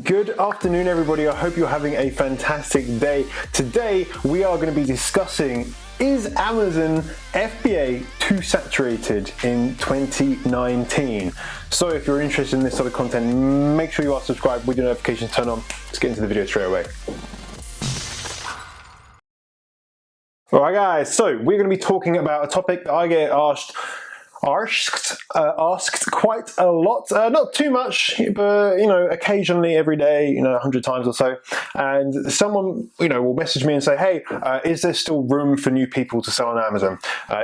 Good afternoon, everybody. I hope you're having a fantastic day. Today, we are going to be discussing, is Amazon FBA too saturated in 2019? So if you're interested in this sort of content, make sure you are subscribed with your notifications turned on. Let's get into the video straight away. Alright guys, so we're going to be talking about a topic that I get asked quite a lot, not too much, but occasionally, every day, 100 times or so. And someone will message me and say, hey, is there still room for new people to sell on Amazon?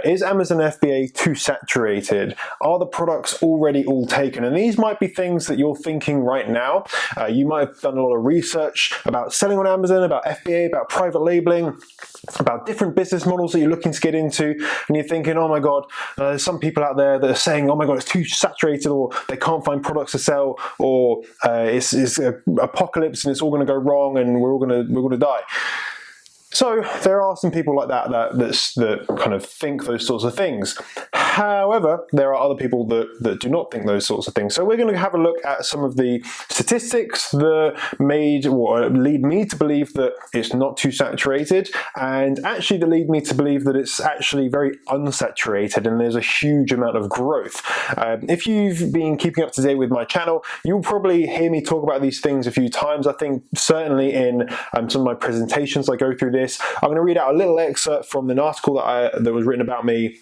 Is Amazon FBA too saturated? Are the products already all taken? And these might be things that you're thinking right now. You might have done a lot of research about selling on Amazon, about FBA, about private labeling, about different business models that you're looking to get into, and you're thinking, oh my god, there's some people out there that are saying, oh my god, it's too saturated, or they can't find products to sell, or it's apocalypse and it's all going to go wrong and we're going to die. So there are some people like that kind of think those sorts of things. However, there are other people that do not think those sorts of things. So we're going to have a look at some of the statistics that lead me to believe that it's not too saturated, and actually that lead me to believe that it's actually very unsaturated and there's a huge amount of growth. If you've been keeping up to date with my channel, you'll probably hear me talk about these things a few times. I think certainly in some of my presentations I go through this. I'm going to read out a little excerpt from an article that was written about me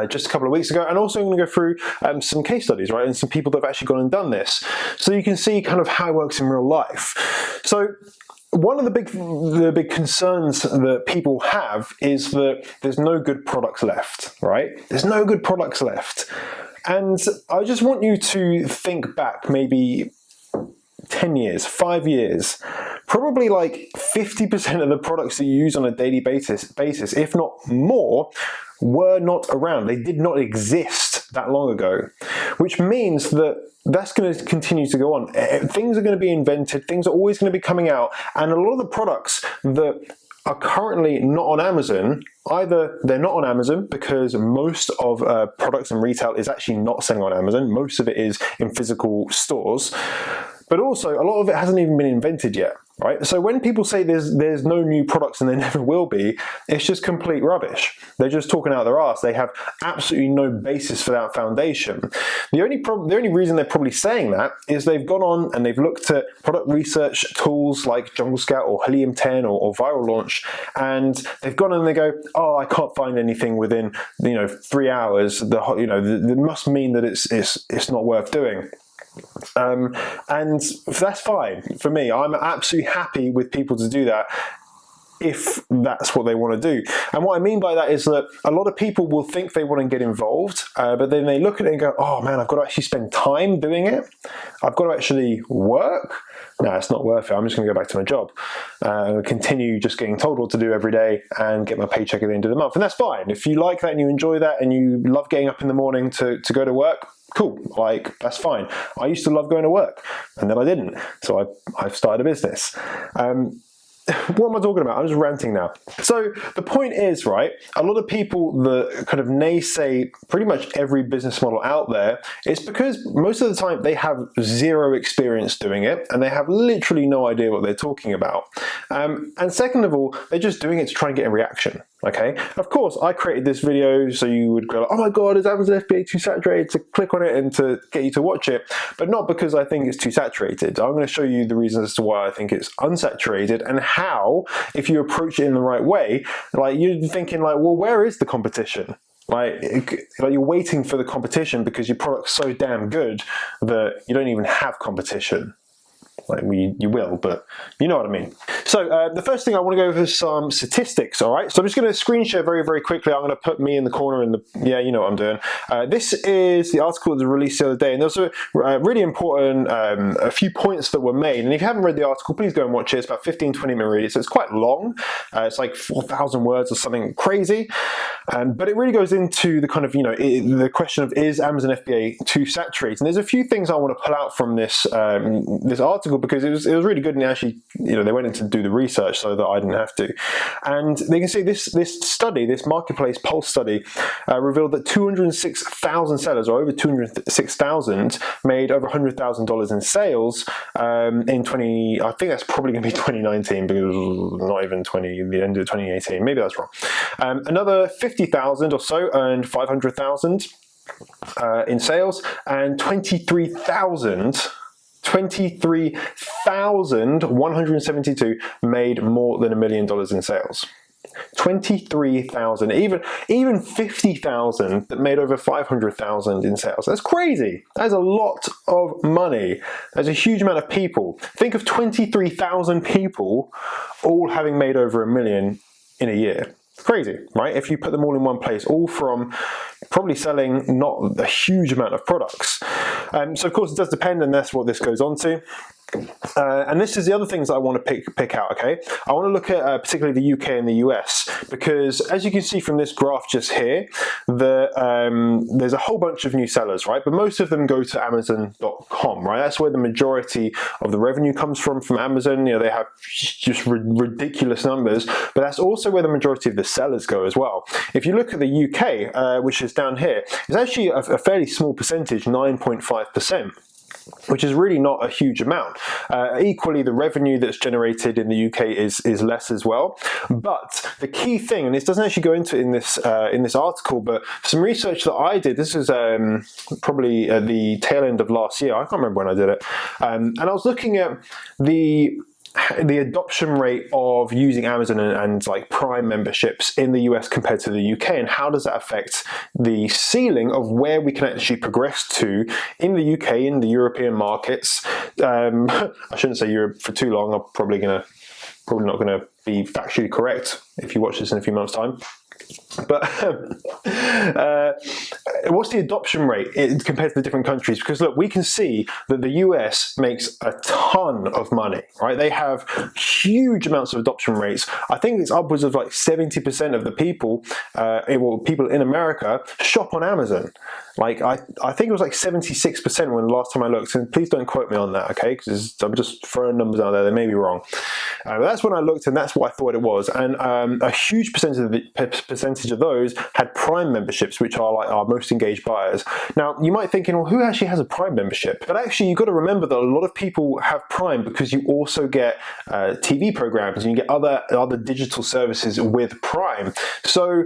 just a couple of weeks ago, and also I'm going to go through some case studies, right, and some people that have actually gone and done this, so you can see kind of how it works in real life. So one of the big concerns that people have is that there's no good products left, right? There's no good products left, and I just want you to think back maybe 10 years, 5 years, probably like 50% of the products that you use on a daily basis, if not more, were not around. They did not exist that long ago, which means that that's going to continue to go on. Things are going to be invented, things are always going to be coming out, and a lot of the products that are currently not on Amazon, either they're not on Amazon because most of products and retail is actually not selling on Amazon, most of it is in physical stores, but also a lot of it hasn't even been invented yet, right? So when people say there's no new products and there never will be, it's just complete rubbish. They're just talking out their ass. They have absolutely no basis for that foundation. The only reason they're probably saying that is they've gone on and they've looked at product research tools like Jungle Scout or Helium 10 or Viral Launch, and they've gone and they go, oh, I can't find anything within 3 hours. That must mean that it's not worth doing. And that's fine for me. I'm absolutely happy with people to do that if that's what they want to do. And what I mean by that is that a lot of people will think they want to get involved, but then they look at it and go, oh man, I've got to actually spend time doing it. I've got to actually work. No, it's not worth it. I'm just going to go back to my job and continue just getting told what to do every day and get my paycheck at the end of the month. And that's fine. If you like that and you enjoy that and you love getting up in the morning to go to work, cool, like that's fine. I used to love going to work and then I didn't, so I've started a business. What am I talking about? I'm just ranting now. So the point is, right, a lot of people that kind of naysay pretty much every business model out there, it's because most of the time they have zero experience doing it and they have literally no idea what they're talking about. And second of all, they're just doing it to try and get a reaction. Okay, of course, I created this video so you would go, oh my god, is Amazon FBA too saturated, to click on it and to get you to watch it, but not because I think it's too saturated. I'm going to show you the reasons as to why I think it's unsaturated and how, if you approach it in the right way, like you're thinking like, well, where is the competition? Like you're waiting for the competition because your product's so damn good that you don't even have competition. Like you will, but you know what I mean. So the first thing I want to go over is some statistics, all right? So I'm just going to screen share very, very quickly. I'm going to put me in the corner yeah, you know what I'm doing. This is the article that was released the other day, and there's a really important, a few points that were made. And if you haven't read the article, please go and watch it. It's about 15, 20 minute read. So it's quite long. It's like 4,000 words or something crazy. But it really goes into the kind of, the question of, is Amazon FBA too saturated? And there's a few things I want to pull out from this article article because it was really good, and actually, they went in to do the research so that I didn't have to. And they can see this study, this marketplace pulse study, revealed that 206,000 sellers, or over 206,000, made over $100,000 in sales in I think that's probably going to be 2019, because it was not even the end of 2018. Maybe that's wrong. Another 50,000 or so earned 500,000 in sales, and 23,172 made more than $1 million in sales. 23,000, even 50,000 that made over 500,000 in sales. That's crazy. That's a lot of money. There's a huge amount of people. Think of 23,000 people all having made over $1 million in a year. Crazy, right? If you put them all in one place, all from probably selling not a huge amount of products. So of course it does depend, and that's what this goes on to. And this is the other things that I want to pick out, okay? I want to look at particularly the UK and the US, because as you can see from this graph just here, there's a whole bunch of new sellers, right? But most of them go to Amazon.com, right? That's where the majority of the revenue comes from Amazon. They have just ridiculous numbers, but that's also where the majority of the sellers go as well. If you look at the UK, which is down here, it's actually a fairly small percentage, 9.5%. Which is really not a huge amount. Equally, the revenue that's generated in the UK is less as well. But the key thing, and this doesn't actually go into in this article, but some research that I did, this is probably at the tail end of last year. I can't remember when I did it, and I was looking at the adoption rate of using Amazon and like Prime memberships in the US compared to the UK, and how does that affect the ceiling of where we can actually progress to in the UK, in the European markets. I shouldn't say Europe for too long. I'm probably not gonna be factually correct if you watch this in a few months' time. But what's the adoption rate compared to the different countries? Because look, we can see that the US makes a ton of money, right? They have huge amounts of adoption rates. I think it's upwards of like 70% of the people, people in America shop on Amazon. Like I think it was like 76% when the last time I looked, and please don't quote me on that, okay? Because I'm just throwing numbers out there, they may be wrong. But that's when I looked, and that's what I thought it was. And a huge percentage of those had Prime memberships, which are like our most engaged buyers. Now, you might think, well, who actually has a Prime membership? But actually, you've got to remember that a lot of people have Prime because you also get TV programs, and you get other digital services with Prime. So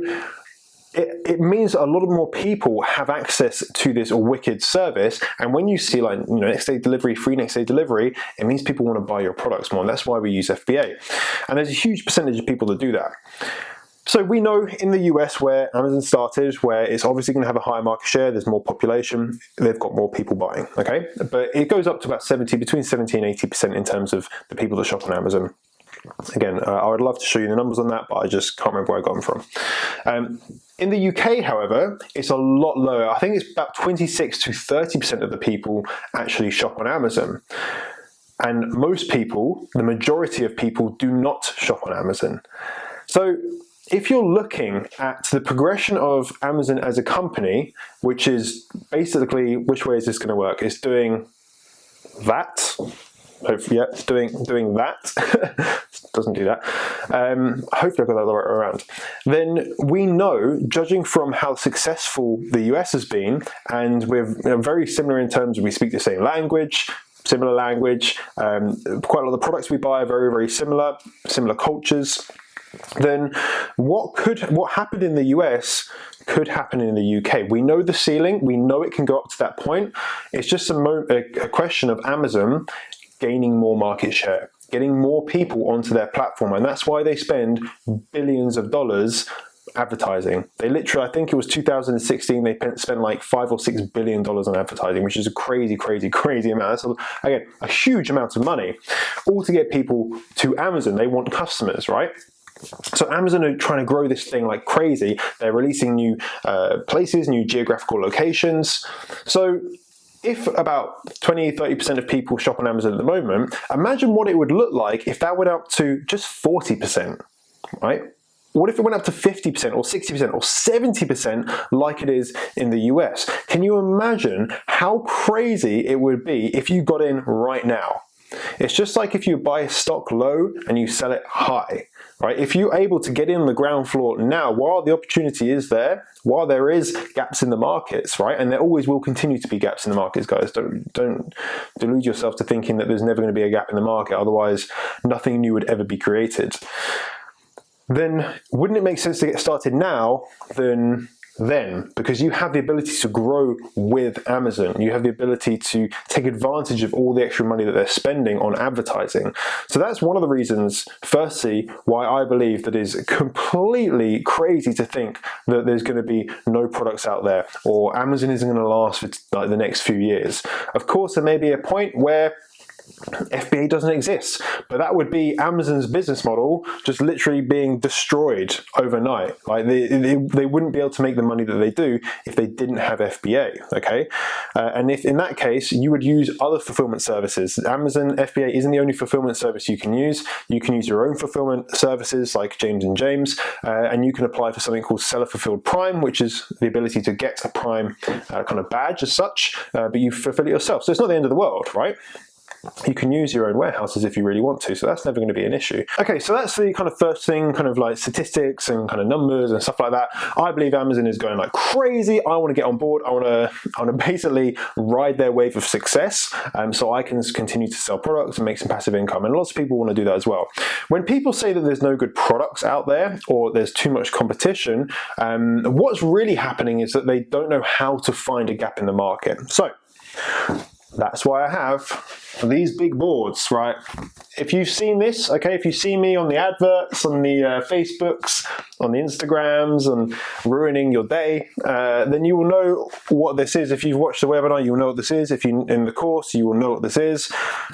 it means a lot more people have access to this wicked service, and when you see like next day delivery, free next day delivery, it means people want to buy your products more, and that's why we use FBA. And there's a huge percentage of people that do that. So we know in the US, where Amazon started, where it's obviously going to have a higher market share, there's more population, they've got more people buying, okay? But it goes up to about between 70 and 80% in terms of the people that shop on Amazon. Again, I would love to show you the numbers on that, but I just can't remember where I got them from. In the UK, however, it's a lot lower. I think it's about 26 to 30% of the people actually shop on Amazon. And most people, the majority of people, do not shop on Amazon. So if you're looking at the progression of Amazon as a company, which is basically, which way is this going to work? It's doing that. Hopefully, yeah, it's doing that. Doesn't do that. Hopefully I got that the right way around. Then we know, judging from how successful the US has been, and we're very similar in terms of we speak the same language, similar language, quite a lot of the products we buy are very, very similar cultures. Then what happened in the US could happen in the UK. We know the ceiling, we know it can go up to that point. It's just a question of Amazon gaining more market share, getting more people onto their platform, and that's why they spend billions of dollars advertising. They literally, I think it was 2016, they spent like $5 or $6 billion on advertising, which is a crazy amount. That's again a huge amount of money, all to get people to Amazon. They want customers, right? So Amazon are trying to grow this thing like crazy. They're releasing new places, new geographical locations. So if about 20-30% of people shop on Amazon at the moment, imagine what it would look like if that went up to just 40%, right? What if it went up to 50% or 60% or 70% like it is in the US? Can you imagine how crazy it would be if you got in right now? It's just like if you buy a stock low and you sell it high, right? If you're able to get in the ground floor now, while the opportunity is there, while there is gaps in the markets, right? And there always will continue to be gaps in the markets, guys. Don't delude yourself to thinking that there's never going to be a gap in the market. Otherwise, nothing new would ever be created. Then wouldn't it make sense to get started now than then? Because you have the ability to grow with Amazon. You have the ability to take advantage of all the extra money that they're spending on advertising. So that's one of the reasons, firstly, why I believe that it's completely crazy to think that there's going to be no products out there, or Amazon isn't going to last for like the next few years. Of course, there may be a point where FBA doesn't exist, but that would be Amazon's business model just literally being destroyed overnight. Like they wouldn't be able to make the money that they do if they didn't have FBA, okay? And if in that case, you would use other fulfillment services. Amazon FBA isn't the only fulfillment service you can use. You can use your own fulfillment services like James & James, and you can apply for something called Seller Fulfilled Prime, which is the ability to get a Prime kind of badge as such, but you fulfill it yourself. So it's not the end of the world, right? You can use your own warehouses if you really want to, so that's never going to be an issue. Okay, so that's the kind of first thing, kind of like statistics and kind of numbers and stuff like that. I believe Amazon is going like crazy. I want to get on board. I want to basically ride their wave of success, so I can continue to sell products and make some passive income. And lots of people want to do that as well. When people say that there's no good products out there or there's too much competition, what's really happening is that they don't know how to find a gap in the market. So that's why I have these big boards, right? If you've seen this, okay, if you see me on the adverts, on the Facebooks, on the Instagrams, and ruining your day, then you will know what this is. If you've watched the webinar, you'll know what this is. If you're in the course, you will know what this is.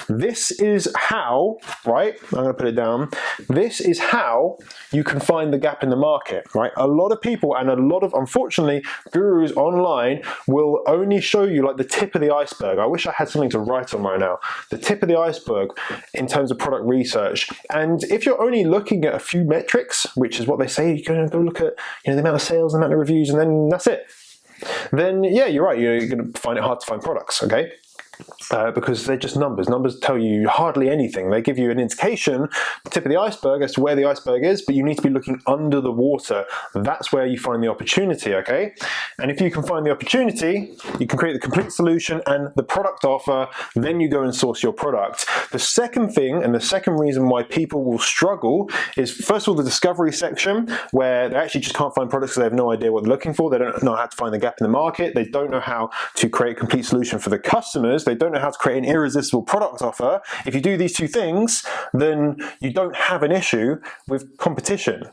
This is how, right? I'm going to put it down. This is how you can find the gap in the market, right? A lot of people and a lot of, unfortunately, gurus online will only show you like the tip of the iceberg. I wish I had something to write on right now. The tip of the iceberg in terms of product research. And if you're only looking at a few metrics, which is what they say, you're going to go look at, the amount of sales, the amount of reviews, and then that's it. Then yeah, you're right. You're going to find it hard to find products. Okay. Because they're just numbers. Numbers tell you hardly anything. They give you an indication, the tip of the iceberg, as to where the iceberg is, but you need to be looking under the water. That's where you find the opportunity, okay? And if you can find the opportunity, you can create the complete solution and the product offer, then you go and source your product. The second thing, and the second reason why people will struggle is, first of all, the discovery section, where they actually just can't find products because they have no idea what they're looking for. They don't know how to find the gap in the market. They don't know how to create a complete solution for the customers. They don't know how to create an irresistible product offer. If you do these two things, then you don't have an issue with competition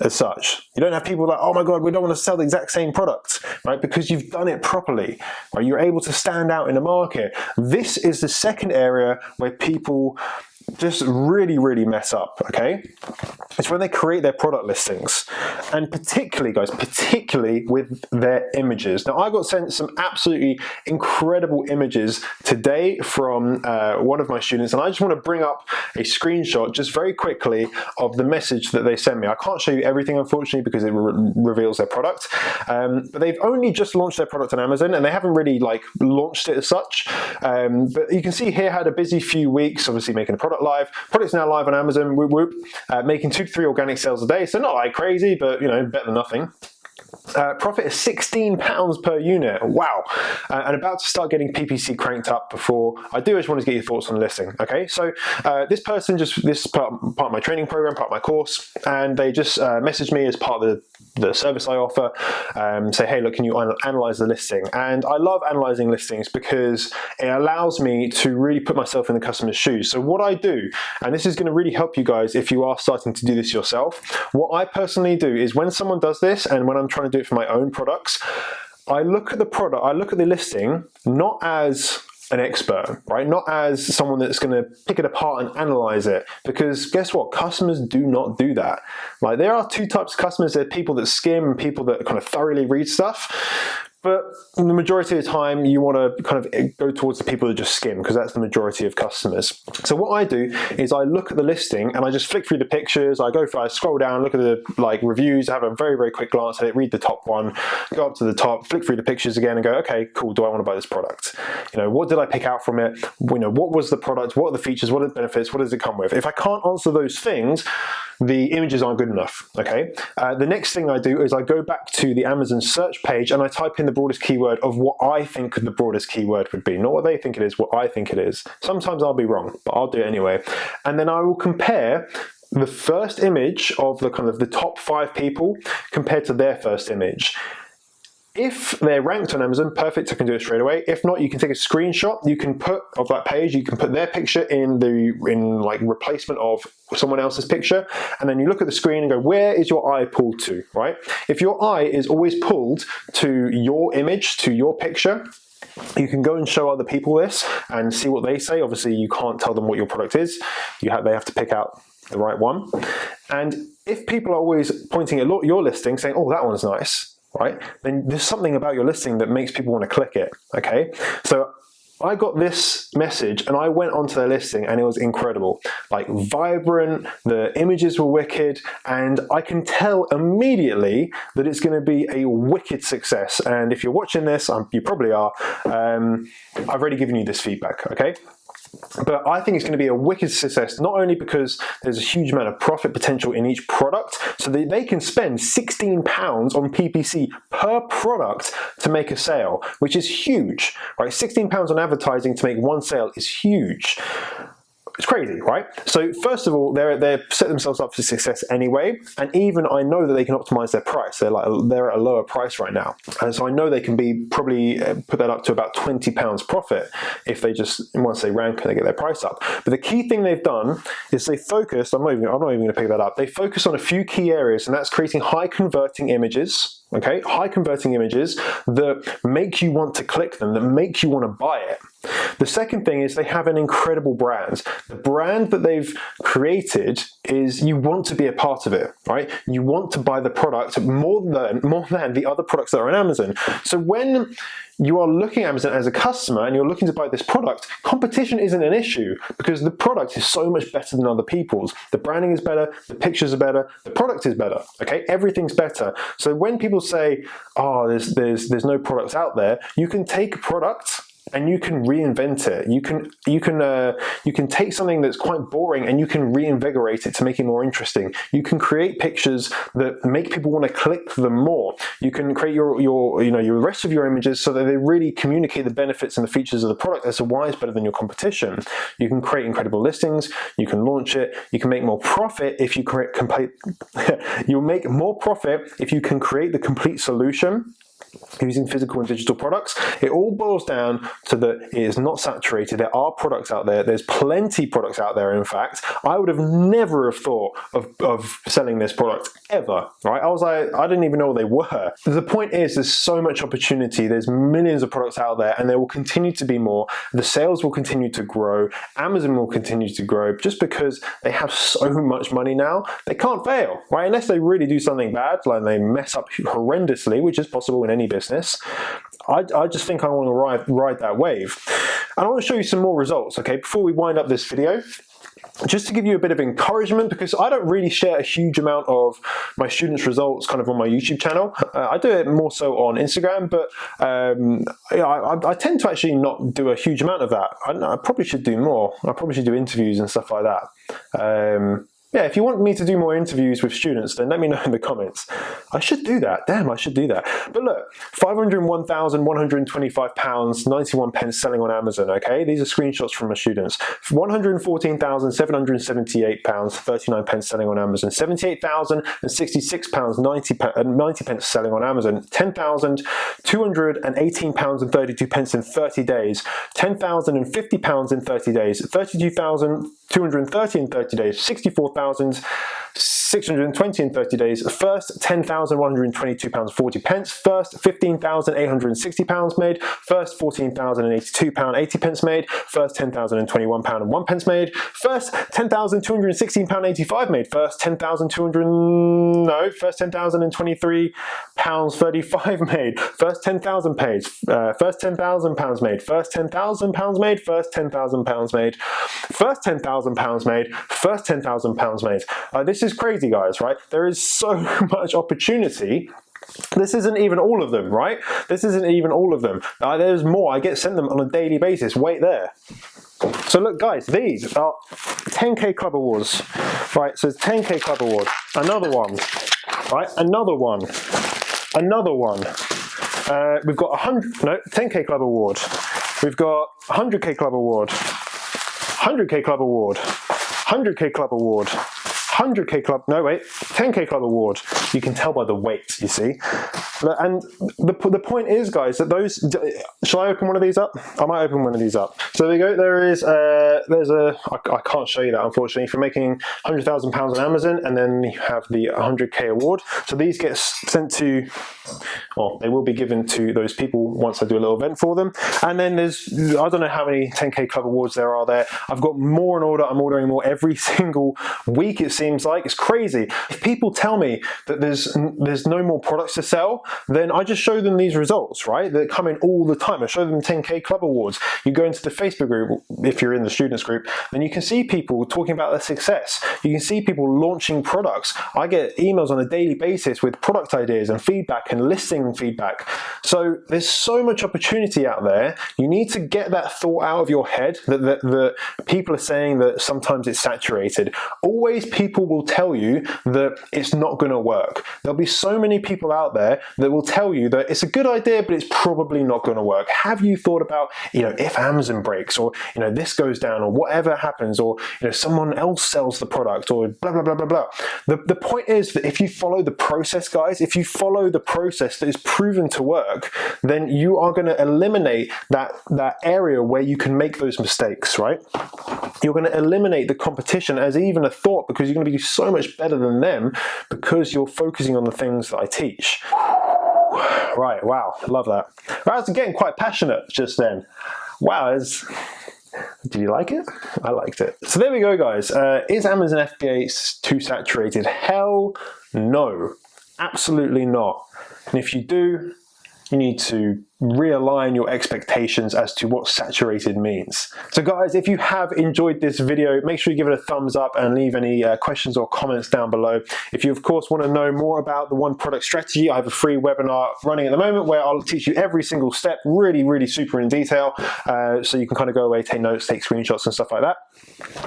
as such. You don't have people like, oh my God, we don't want to sell the exact same product, right? Because you've done it properly, right? You're able to stand out in the market. This is the second area where people just really mess up, okay? It's when they create their product listings, and particularly, guys, particularly with their images. Now, I got sent some absolutely incredible images today from one of my students, and I just want to bring up a screenshot just very quickly of the message that they sent me. I can't show you everything, unfortunately, because it reveals their product, but they've only just launched their product on Amazon, and they haven't really like launched it as such, but you can see here, had a busy few weeks, obviously making a product live. Product's now live on Amazon, making 2 to 3 organic sales a day, so not like crazy, but better than nothing. Profit is £16 per unit. Wow. And about to start getting PPC cranked up before I do. I just wanted to get your thoughts on the listing. Okay, so this person this is part of my training program, part of my course, and they just messaged me as part of the service I offer, say, hey, look, can you analyze the listing? And I love analyzing listings because it allows me to really put myself in the customer's shoes. So what I do, and this is going to really help you guys if you are starting to do this yourself, what I personally do is when someone does this, and when I'm trying to do it for my own products, I look at the product, I look at the listing, not as an expert, right? Not as someone that's going to pick it apart and analyze it, because guess what? Customers do not do that. Like, there are two types of customers. There are people that skim and people that kind of thoroughly read stuff. But the majority of the time, you want to kind of go towards the people that just skim, because that's the majority of customers. So what I do is I look at the listing and I just flick through the pictures. I scroll down, look at the reviews, have a very, very quick glance at it, read the top one, go up to the top, flick through the pictures again and go, okay, cool, do I want to buy this product? What did I pick out from it? What was the product? What are the features? What are the benefits? What does it come with? If I can't answer those things, the images aren't good enough, okay? The next thing I do is I go back to the Amazon search page and I type in the broadest keyword of what I think the broadest keyword would be. Not what they think it is, what I think it is. Sometimes I'll be wrong, but I'll do it anyway. And then I will compare the first image of the top 5 people compared to their first image. If they're ranked on Amazon, perfect, I can do it straight away. If not, you can take a screenshot of that page, you can put their picture in replacement of someone else's picture, and then you look at the screen and go, where is your eye pulled to, right? If your eye is always pulled to your image, to your picture, you can go and show other people this and see what they say. Obviously, you can't tell them what your product is. They have to pick out the right one. And if people are always pointing at your listing saying, oh, that one's nice, right, then there's something about your listing that makes people want to click it, okay? So I got this message and I went onto their listing and it was incredible. Vibrant, the images were wicked, and I can tell immediately that it's going to be a wicked success. And if you're watching this, you probably are, I've already given you this feedback, okay? But I think it's going to be a wicked success, not only because there's a huge amount of profit potential in each product, so that they can spend £16 on PPC per product to make a sale, which is huge, right? £16 on advertising to make one sale is huge. It's crazy, right? So first of all, they're set themselves up for success anyway, and even I know that they can optimize their price. They're at a lower price right now, and so I know they can probably put that up to about £20 profit if they once they rank and they get their price up. But the key thing they've done is they focused. I'm not even going to pick that up. They focus on a few key areas, and that's creating high converting images. Okay, high converting images that make you want to click them, that make you want to buy it. The second thing is they have an incredible brand. The brand that they've created is you want to be a part of it, right? You want to buy the product more than the other products that are on Amazon. So when you are looking at Amazon as a customer and you're looking to buy this product, competition isn't an issue because the product is so much better than other people's. The branding is better, the pictures are better, the product is better, okay? Everything's better. So when people say, oh, there's no products out there, you can take a product and you can reinvent it. You can take something that's quite boring and you can reinvigorate it to make it more interesting. You can create pictures that make people want to click them more. You can create your rest of your images so that they really communicate the benefits and the features of the product as to why it's better than your competition. You can create incredible listings. You can launch it. You can make more profit if you create You'll make more profit if you can create the complete solution using physical and digital products. It all boils down to that it is not saturated. There are products out there. There's plenty of products out there. In fact, I would have never have thought of selling this product ever, right? I didn't even know what they were. The point is there's so much opportunity. There's millions of products out there and there will continue to be more. The sales will continue to grow. Amazon will continue to grow just because they have so much money now. They can't fail, right? Unless they really do something bad, like they mess up horrendously, which is possible in any business. I just think I want to ride that wave. And I want to show you some more results, okay, before we wind up this video. Just to give you a bit of encouragement, because I don't really share a huge amount of my students' results kind of on my YouTube channel. I do it more so on Instagram, but I tend to actually not do a huge amount of that. I probably should do more. I probably should do interviews and stuff like that. Yeah, if you want me to do more interviews with students, then let me know in the comments. I should do that. Damn, I should do that. But look, £501,125, 91 pence selling on Amazon, okay? These are screenshots from my students. £114,778, 39 pence selling on Amazon. £78,066, 90 pence selling on Amazon. £10,218 and 32 pence in 30 days. £10,050 in 30 days. £32,230 in 30 days. £64,000 620 in 30 days. First £10,122.40. First £15,860 made. First £14,082.80 made. First £10,021.01 made. First £10,216.85 made. First £10,023.35 made. First £10,000 paid. First £10,000 made. First £10,000 made. First £10,000 made. First £10,000 made. First £10,000 made. This is crazy, guys, right? There is so much opportunity. This isn't even all of them, right? This isn't even all of them. There's more. I get sent them on a daily basis. Wait there. So look, guys, these are 10K Club Awards, right? So it's 10K Club Award. Another one, right? Another one. Another one. We've got 10K Club Award. We've got 100K Club Award. 100K Club Award. 100K Club Award. 100K Club, no wait, 10K Club Award. You can tell by the weight, you see. And the point is, guys, that those, shall I open one of these up? I might open one of these up. So there you go, there's I can't show you that, unfortunately, for making £100,000 on Amazon, and then you have the 100K award. So these get sent to, well, they will be given to those people once I do a little event for them. And then there's, I don't know how many 10K Club Awards there are there. I've got more in order. I'm ordering more every single week, it seems like. It's crazy. If people tell me that there's no more products to sell, then I just show them these results, right? That come in all the time. I show them 10K Club Awards. You go into the Facebook group, if you're in the students group, then you can see people talking about their success. You can see people launching products. I get emails on a daily basis with product ideas and feedback and listing feedback. So there's so much opportunity out there. You need to get that thought out of your head that people are saying that sometimes it's saturated. Always people will tell you that it's not going to work. There'll be so many people out there that will tell you that it's a good idea, but it's probably not going to work. Have you thought about, if Amazon breaks, or, this goes down, or whatever happens, or, someone else sells the product, or blah, blah, blah, blah, blah. The point is that if you follow the process, guys, if you follow the process that is proven to work, then you are going to eliminate that area where you can make those mistakes, right? You're going to eliminate the competition as even a thought, because you're going to be so much better than them because you're focusing on the things that I teach. Right, wow, love that. I was getting quite passionate just then. Wow, did you like it? I liked it. So there we go, guys. Is Amazon FBA too saturated? Hell no, absolutely not. And if you do, you need to realign your expectations as to what saturated means. So guys, if you have enjoyed this video, make sure you give it a thumbs up and leave any questions or comments down below. If you of course want to know more about the one product strategy, I have a free webinar running at the moment where I'll teach you every single step, really super in detail, so you can kind of go away, take notes, take screenshots and stuff like that.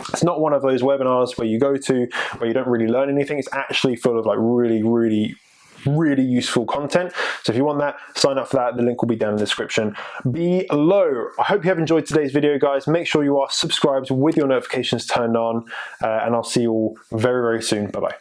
It's not one of those webinars where you go to where you don't really learn anything. It's actually full of like really useful content. So if you want that, sign up for that. The link will be down in the description below. I hope you have enjoyed today's video, guys. Make sure you are subscribed with your notifications turned on, and I'll see you all very soon. Bye bye.